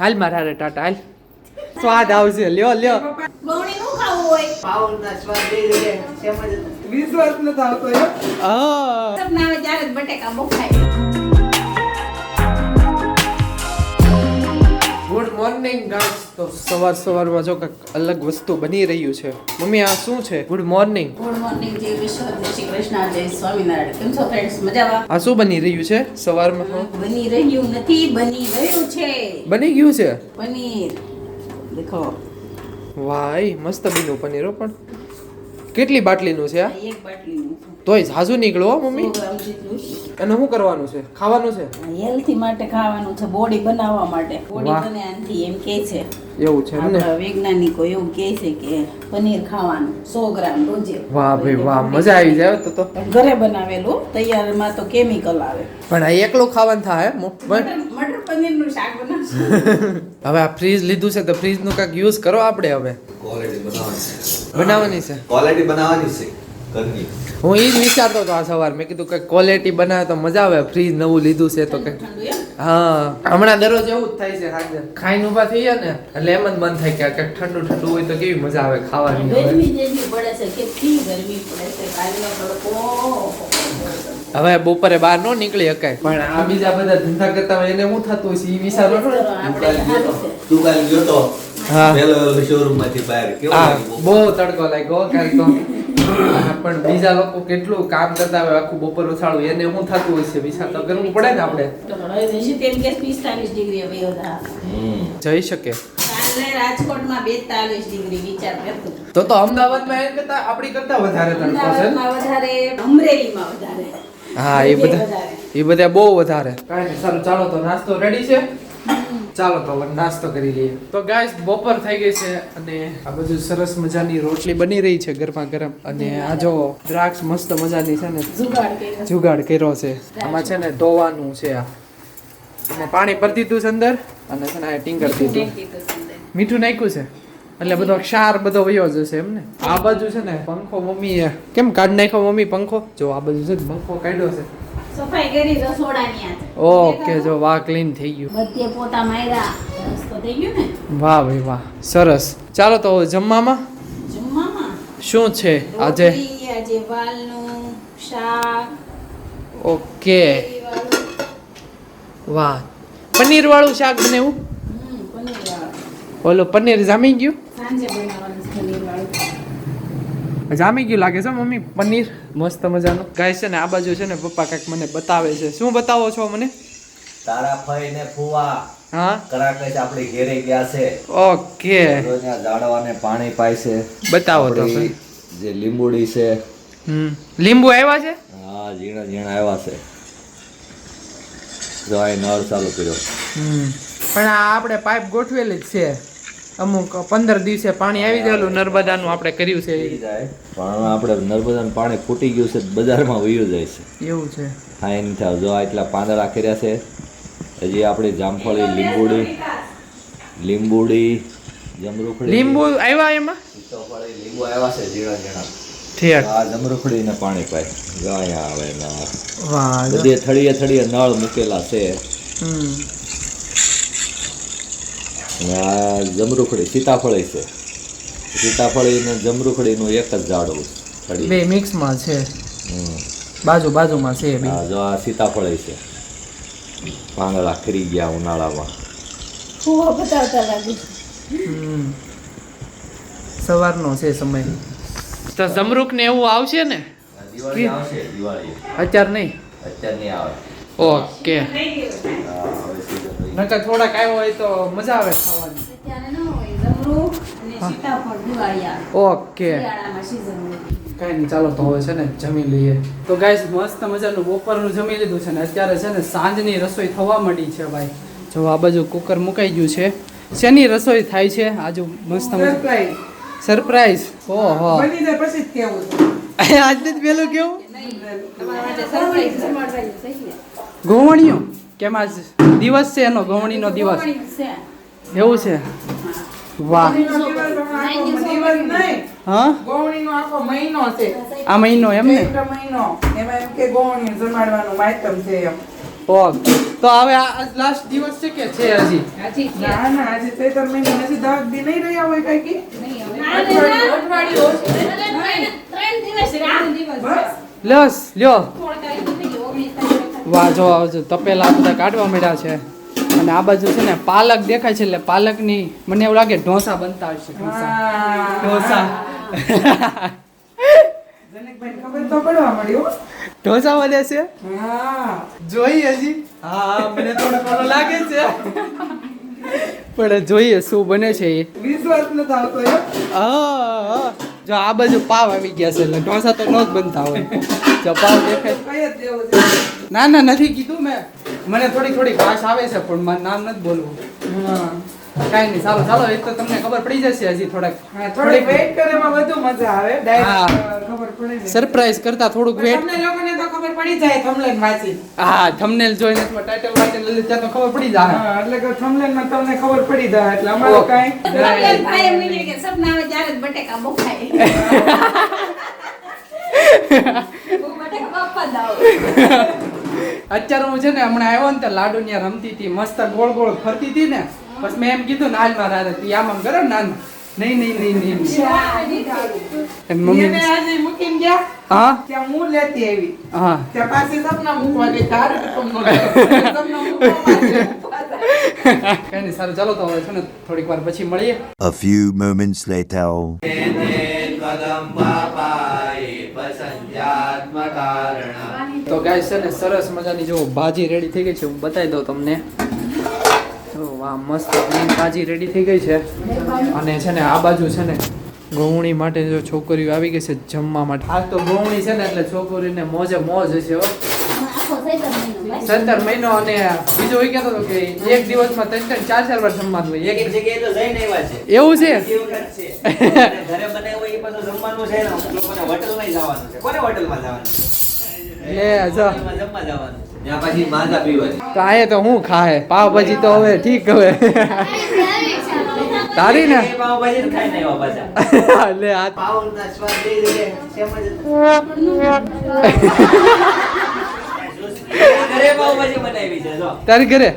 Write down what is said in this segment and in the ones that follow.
હાલ મારા હારે ટાટા હાલ સ્વાદ આવશે લ્યો લ્યો ગોળી નું ખાવું હોય પાઉલના સ્વાદ લઈ લે તેમજ વિશ્વાસ ન આવતો આ સપના આવે ત્યારે જ બટેકા બહુ ખાય. Good morning guys. તો સવારમાં જો કંઈક અલગ વસ્તુ બની રહ્યું છે. મમ્મી આ શું છે? Good morning. ગુડ મોર્નિંગ જય વિશ્વ જય શ્રી કૃષ્ણ જય સ્વામિનારાયણ. કેમ છો ફ્રેન્ડ્સ? મજામાં? આ શું બની રહ્યું છે સવારમાં? બની રહ્યું નથી, બની રહ્યું છે બની ગયું છે. પનીર. દેખો વાહ મસ્ત બન્યું પનીર હો. પણ કેટલી બાટલીનું છે આ? આ એક બાટલીનું છે. તોય ઝાઝુ નીકળો હો મમ્મી. 100 ગ્રામ જેટલું છે. એને શું કરવાનું છે? ખાવાનું છે? હેલ્થી માટે ખાવાનું છે, બોડી બનાવવા માટે. બોડી વાહ. બને આનાથી એમ કહે છે એવું છે એમ ને? આપણા વૈજ્ઞાનિકો એવું કહે છે કે પનીર ખાવાનું 100 ગ્રામ રોજે. વાહ ભાઈ વાહ, મજા આવી જાય તો. ઘરે બનાવેલું, તૈયારમાં તો કેમિકલ આવે. પણ આ એકલું ખાવાનું થાય હે? મટર પનીરનું શાક બનાવશું. હવે આ ફ્રીજ લીધું છે તો ફ્રીજ નું કાંઈક યુઝ કરો આપણે હવે. ક્વોલિટી બનાવવાની બનાવવાની છે. ક્વોલિટી બનાવવાની છે ઘરની. હું એ જ વિચારતો હતો આ સવાર. મેં કીધું કે ક્વોલિટી બનાવે તો મજા આવે. ફ્રીજ નવું લીધું છે તો કંઈક. ઠંડુ એમ? હા હમણાં દરરોજ એવું જ થાય છે. સાંજે ખાઈને ઊભા થઈ જાય ને એટલે એમ જ મન થાય કે કંઈક ઠંડુ ઠંડુ હોય તો કેવી મજા આવે ખાવાની. હવે ગરમી જેટલી પડે છે, કેટલી ગરમી પડે છે. કાલનો તડકો. હવે બપોરે બહાર ન નીકળી શકાય. પણ આ બીજા બધા ધંધા કરતા હોય એને શું થતું હોય છે એ વિચારો ચલો, આપણે સારું છે. તું કાલે ગયો તો હા. પેલો શોરૂમ માંથી બહાર કેવો હા લાગ્યો? બહુ તડકો લાગ્યો કાલ તો. પણ બીજા લોકો કેટલું કામ કરતા હોય આખું બપોર ઉછાળું એને શું થતું હોય છે વિચાર તો કરવું પડે ને આપણે. હવે હજી તેમ કે 45 ડિગ્રી હવે હતા. જઈ શકે કાલે રાજકોટમાં 42 ડિગ્રી વિચાર કરતો. તો અમદાવાદમાં એમ કરતા આપણી કરતા વધારે તડકો છે ને? અમદાવાદમાં વધારે, અમરેલીમાં વધારે. હા એ બધે બધા વધારે. એ બધા બહુ વધારે. કાંઈ નહીં સારું ચાલો તો નાસ્તો રેડી છે. ચાલો તો હવે નાસ્તો કરી લઈએ. તો ગાઈસ બપોર થઈ ગઈ છે અને આ બધું સરસ મજાની રોટલી બની રહી છે ગરમા ગરમ. અને આ જો દ્રાક્ષ મસ્ત મજાની છે ને જુગાડ કર્યો. જુગાડ કર્યો છે. આમાં છે ને ધોવાનું છે આ. અને પાણી ભરી દીધું છે અંદર અને છે ને આ ટીંગર દીધું. મીઠું નાખ્યું છે એટલે બધો ક્ષાર બધો વયો જશે એમ ને. આ બાજુ છે ને પંખો મમ્મીએ કેમ કાઢ નાખ્યો મમ્મી પંખો? જો આ બાજુ છે ને પંખો કાઢ્યો છે. સફાઈ કરી રસોડાની આજે. ઓકે જો વાહ ક્લીન થઈ ગયું. બધે પોતા માર્યા. રસ્તો થઈ ગયો ને વાહ ભાઈ વાહ સરસ. ચાલો તો જમવામાં જમવામાં શું છે આજે? રોટલી, આજે વાલનું શાક. ઓકે વાળું. વાહ પનીર વાળું શાક બનાવ્યું. પનીર વાળું. ઓલું પનીર જામી ગયું? સાંજે બનાવવાનું છે પનીર વાળું. જામી ગયું લાગે છે મમ્મી પનીર મસ્ત મજાનું. ગાય છે ને આ બાજુ છે ને પપ્પા કાંઈક મને બતાવે છે. શું બતાવો છો મને? તારા ફઈ ને ફુવા હા કરાકશ આપણે ઘેરે ગયા છે. ઓકે રોજના ઝાડવાને પાણી પાય છે. બતાવો તો આપણી જે લીંબુડી છે લીંબુ આવ્યા છે. હા ઝીણા ઝીણા આવ્યા છે. જો આ નળ ચાલુ કર્યો. પણ આ આપણે પાઇપ ગોઠવેલી જ છે. અમુક 15 દિવસે પાણી આવી ગયેલું નર્મદાનું આપણે કર્યું છે થઈ જાય પણ આપણે નર્મદાનું પાણી ફૂટી ગયું છે બજારમાં વયું જાય છે. એવું છે. ફાઈન થાવ જો આટલા પાંદડા કર્યા છે. હજી આપણે જામફળી લીંબુડી જમરૂખડી લીંબુ આવ્યા એમાં સીતાફળી લીંબુ આવ્યા છે ઝીણા ઝીણા. ઠીક આ જમરૂખડી ને પાણી પાય જો અહીંયા આવે નળ. વાહ જો. બધે થળીએ નળ મૂકેલા છે. અને આ જમરૂખડી સીતાફળી છે. સીતાફળી ને જમરૂખડીનું એક જ ઝાડવું થળી. બે મિક્સમાં છે. બાજુમાં છે બે. હા જો આ સીતાફળી છે. પાંદડા ખરી ગયા ઉનાળામાં. ફુવા બતાવતા લાગે. સવારનો છે સમય. તો જમરૂખ ને એવું આવશે ને? દિવાળી આવશે દિવાળી. અત્યારે નહીં. અત્યારે નહીં આવે. ઓકે હા હવે season રહી. નકર થોડાક આવ્યો હોય તો મજા આવે ખાવાની. અત્યારે ન હોય જમરૂખ અને સીતાફળ દિવાળી આવે. ઓકે શિયાળામાં season હોય. કઈ નહીં ચાલો તો હવે છે ને જમી લઈએ. તો ગાઈસ મસ્ત મજાનું બપોરનું જમી લીધું છે ને અત્યારે છે ને સાંજની રસોઈ થવા માંડી છે ભાઈ. જો આ બાજુ કુકર મુકાઈ ગયું છે. શેની રસોઈ થાય છે આજુ? મસ્ત મજા સરપ્રાઈઝ. ઓહો બની જાય પછી જ કેવું આજને જ પેલું કેવું તમારા માટે surprise જમાડવાનું છે ને. ગોવણીઓ કેમ આજ દિવસ છે એનો ગોવણીનો દિવસ છે. એવું છે. વાહ દિવસ નહીં હા ગોવણીનો આખો મહિનો છે. આ મહિનો એમ ને? ચૈત્ર મહિનો એમાં એમ કે ગોવણી જમાડવાનું માયતમ છે એમ. ઓકે તો હવે આ લાસ્ટ દિવસ છે કે છે હજી હજી છે. ના ના આજે ચૈતર મહિનો હજી 10 દી નહીં રહ્યા હોય કઈ કી અઠવાડિયું ઓછું. 3 દિવસ બસ લસ લ્યો 16 તારીખ થઈ ગઈ, 19 તારીખ. વાહ જો તપેલા બધા કાઢવા મળ્યા છે અને આ બાજુ છે ને પાલક દેખાય છે એટલે પાલકની મને એવું લાગે ઢોસા બનતા હશે ઢોસા જનકભાઈને ખબર તો પડવા મળી હો. ઢોસા બને છે હા જોઈએ હજી હા મને થોડો થોડો લાગે છે પણ જોઈએ શું બને છે એ વિશ્વાસ નથી આવતો યાર. હા જો આ બાજુ પાવ આવી ગયા છે એટલે ઢોસા તો નો જ બનતા હોય જો પાવ દેખાય કઈ જ જેવું છે. ના ના નથી કીધું મેં મને થોડી ભાષ આવે છે પણ મારું નામ નથી બોલવું હા કાંઈ નહીં ચાલો ચાલો એ તો તમને ખબર પડી જશે હજી હા, થોડીક વેઇટ કરે એમાં વધુ મજા આવે હા. ડાયરેક્ટ ખબર પડે ને. સરપ્રાઈઝ કરતા થોડુંક વેટ તમને લોકોને તો ખબર પડી જાય થંબનેલ વાંચી. હા થંબનેલ જોઈને અથવા ટાઇટલ વાંચીને લઈ ત્યાં તો ખબર પડી જાય હા એટલે કે thumbnail માં તમને ખબર પડી જાય એટલે અમારું ઓકે. કાંઈ એટલે ભાઈ મને કે સપના આવે ત્યારે જ બટેકા બફાય. હું બટેકા બાફવા જાઉં. અત્યારે હું છે ને હમણાં આવ્યો ને તો લાડુ ત્યાં રમતી હતી મસ્ત ગોળ ગોળ ફરતી હતી ને પછી મેં એમ કીધું ના હાલ મારા તી આમ આમ કરો ને ના ના. નહીં નહીં નહીં નહીં એની મમ્મી એને આજે મૂકીને ગયા હા ત્યાં હું લેતી આવી હા ત્યાં પાસે સપના મૂકવા ગઈ તારે સપના મૂકવા કઈ નહીં સારું ચાલો તો હવે છે ને થોડીક વાર પછી મળીએ A few moments later. તો ગાઈસ છે ને સરસ મજાની જો ભાજી રેડી થઈ ગઈ છે હું બતાવી દઉં તમને તો વાહ મસ્ત ગ્રીન ભાજી રેડી થઈ ગઈ છે અને છે ને આ બાજુ છે ને ગૌણી માટે જો છોકરીઓ આવી ગઈ છે જમવા માટે આ તો ગૌણી છે ને એટલે છોકરીને મોજે મોજ હશે હો આખો સૈતર મહિનો ભાઈ. 17 મહિનો અને બીજું એ કહેતો હતો કે એક દિવસમાં 3-4 વાર જમવાનું હોય એક જગ્યાએ તો જઈને આવ્યા છે. એવું છે એ વખત છે. અને ઘરે બનાવ્યું હોય એ પાછું જમવાનું છે ને અમુક લોકોને હોટલમાં જવાનું છે. કોને હોટલમાં જવાનું છે? લે જો હોટલમાં જમવા જવાનું છે. ત્યાં પછી માંદા પીવાની. તો આયે તો હું ખાય પાવભાજી તો હવે ઠીક હવે તારી ને એ પાવભાજી જ ખાઈને આવ્યા પાછા. લે આ પાવના સ્વાદ બે જગ્યાએ સેમ જ હતો. ઘરે પાવભાજી બનાવી છે જો. તારી ઘરે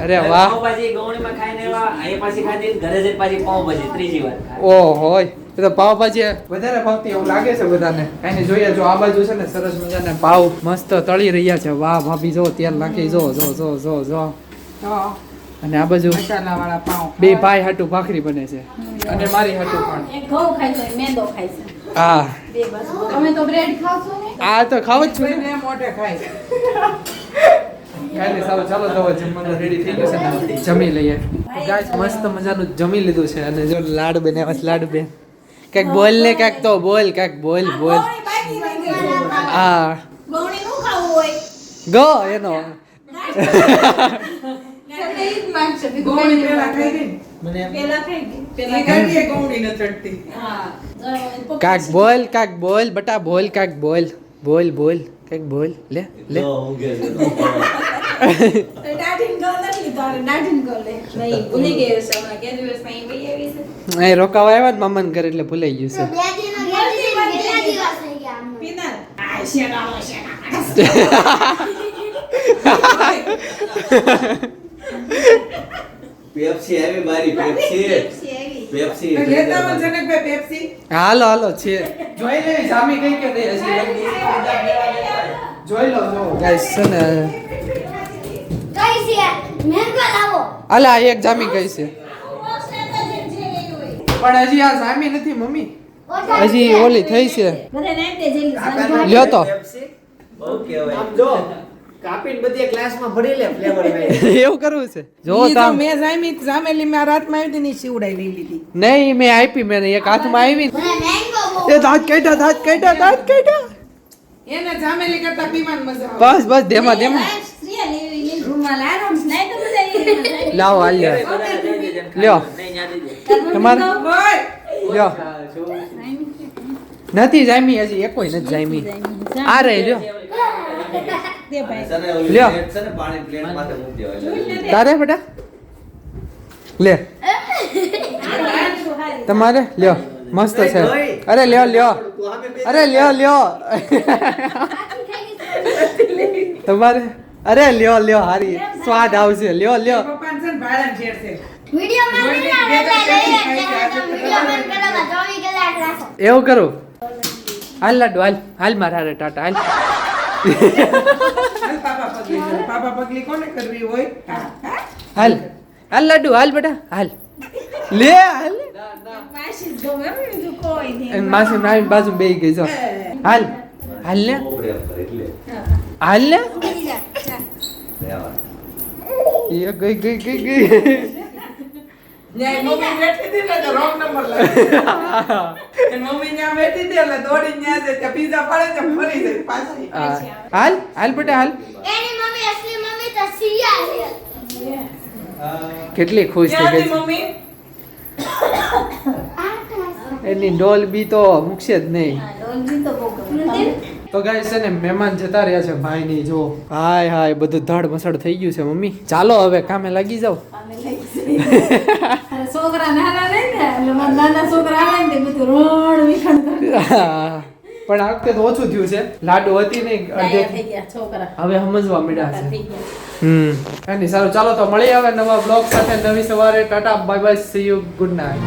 અરે વાહ પાવભાજી ગૌણીમાં ખાઈને આવ્યા અહીં પાછી ખાધી ઘરે જઈને પાછી પાવભાજી ત્રીજી વાર ખાધી. ઓ હોય એ તો પાવભાજી વધારે ભાવતી એવું લાગે છે બધાને કાંઈ નહીં જોઈએ જો આ બાજુ છે ને સરસ મજાને પાવ મસ્ત તળી રહ્યા છે વાહ ભાભી જો તેલ નાખી જો જો જો જો જો અને આ બાજુ મસાલા વાળા પાઉં બે ભાઈ હાટુ ભાખરી બને છે અને મારી હાટુ પણ એક ઘઉં ખાય છે, મેંદો ખાય છે. હા બે બસ. તમે તો બ્રેડ ખાવ છો ને? આ તો ખાવ જ છું ને. કોઈને મોઢે ખાય છે. કાંઈ નહીં ચાલો ચાલો તો હવે જમવાનું રેડી થઈ ગયું છે ને જમી લઈએ ગાઈસ મસ્ત મજાનું જમી લીધું છે અને જો લાડુ બનાવ્યા છે લાડુ બેન કાંઈક બોલ ને કાંઈક તો બોલ કાંઈક બોલ બોલ ગૌણી બાકી રહી ગઈ છે. હા ગૌણી નું ખાવું હોય ગો એનો એટલે ઈ જ માંગશે. બીજું ગૌણી કંઈ પેલા નહીં. ખાઈ ગઈ ને. પેલા ખાઈ ગઈ. ઈ પેલા ગાડીએ ગૌણી ન ચડતી. હા. કાંઈક બોલ કાંઈક બોલ બટા બોલ કાંઈક બોલ બોલ બોલ કાંઈક બોલ લે લે જો ઊંઘે છે. દાઢીને ગળ નથી લીધો, હવે દાઢીને ગળ લે. નહીં, ભૂલી ગઈ હશે હમણાં. કે દિવસમાં અહીં વહી આવી છે. એ રોકાવા આવ્યા ને મામાને ઘરે એટલે ભૂલાઈ ગયું છે પીનાર. આ શેકાળો, શેકાળો. પેપ્સી આવી મારી પેપ્સી પેપ્સી આવી. પેપ્સી તો લેતા આવો જનકભાઈ પેપ્સી. હાલો હાલો છે જોઈ લે જામી ગઈ કે નહીં હજી જોઈ લો જો ગાઈસ છે ને અલા એક જામી ગઈ છે પણ હજી આ જામી નથી મમ્મી હજી ઓલી થઈ છે ઘરે નાઈ દે જેલી સાંજ. લ્યો તો પેપ્સી બહુ કહેવાય. આમ જો કાપીને બધી ગ્લાસમાં ભરી લે ફ્લેવર એવું કરવું છે જો ઈ તો તામ મેં જામી જામેલી મેં રાતમાં આવી હતી ને ઈ શિવડાઈ લઈ લીધી. નહીં મેં આપી મેં એક હાથમાં આવી એ દાંત કાઢ્યા દાંત કાઢ્યા દાંત કાઢ્યા એને જામેલી કરતા પીવાની મજા આવે. બસ બસ ધેમાં ધેમાં શ્રીયા લેવી લીલ રૂમાલ આરામ નાઈ તો મજા આવી. લાવો હાલ લ્યો લ્યો તમારે ઓય! લ્યો નથી જામી હજી એકોય નથી જામી આ રહી લ્યો દે ભાઈ. તને ઓલી લ્યો. પ્લેટ છે ને પાણી પ્લેટ માથે મૂકી દેવાય. તારે બેટા લે તમારે લ્યો મસ્ત છે અરે લ્યો લ્યો અરે લ્યો લ્યો તમારે અરે લ્યો લ્યો હારી સ્વાદ આવશે લ્યો લ્યો પપ્પાને છે ને ભાડાને છેડશે. એવું કરું હાલ લાડુ હાલ હાલ મારા હારે ટાટા હાલ હાલ પાપા પગલી કરો. પાપા પગલી કોને કરવી હોય? હા. હાલ હાલ લાડુ હાલ બેટા હાલ લે હાલ એની માસી નાની બાજુ બેહી ગઈ જો હાલ હાલ ને હાલ ને એ ગઈ ગઈ ગઈ ગઈ ન્યાય મમ્મી બેઠી હતી ને તો wrong number લાગ્યો. અને મમ્મી ન્યા બેઠી હતી એટલે દોડીને ન્યા જાય ત્યાં pizza પડે ને ફરી જાય પાછી. હાલ હાલ બેટા હાલ કેટલી ખુશ થઈ ક્યાં ગઈ હતી મમ્મી? એની ડોલ બી તો મૂકશે જ નહીં તો ગાઈસ છે ને મહેમાન જતા રહ્યા છે ભાઈની જો હાય હાય બધું ધડ મસડ થઈ ગયું છે મમ્મી ચાલો હવે કામે લાગી જાવ છોકરા નાના નહીં ને એટલે મારા નાના છોકરા આવે ને તે બધું રોડ વિખંડ કરી પણ આ વખતે તો ઓછું થયું છે લાડુ હતી નહીં અડધે થઈ ગયા છોકરા હવે સમજવા મળ્યા છે થઈ ગયા એની સારું ચાલો તો મળી આવે નવા બ્લોગ સાથે નવી સવારે Tata bye bye see you good night